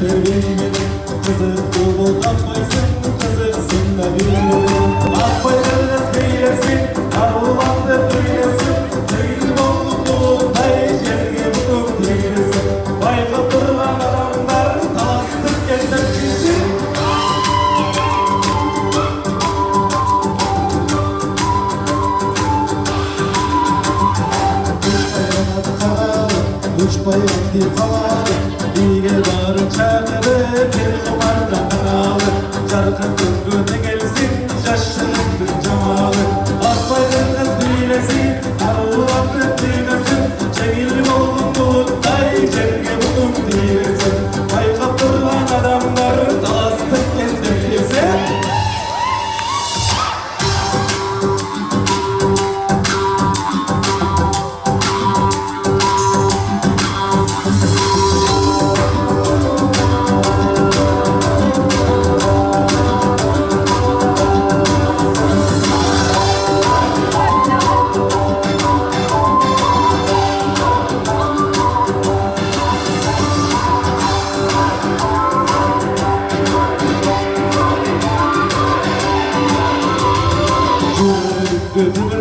bilmedim. Kızık bu kapmaysın, kızıksın da bilmedim. Akbayırız beylesin, karulandır beylesin. Değil olduk hay yerge bulduk beylesin. Vay kapırlan adamlar, talastık gezden bizi. Uç bayıldı kalalı, bir barın çağırı, bir kumarda kanalı. Carkın gülgüne gelsin, şaşırttın cemalı. Akbayın kız bilesin, arılandı bilesin. Çekil oğlum bulutay, çerge bulun bilesin. Vay kapırlan adamlar, dalastık gezden bilesin. Götür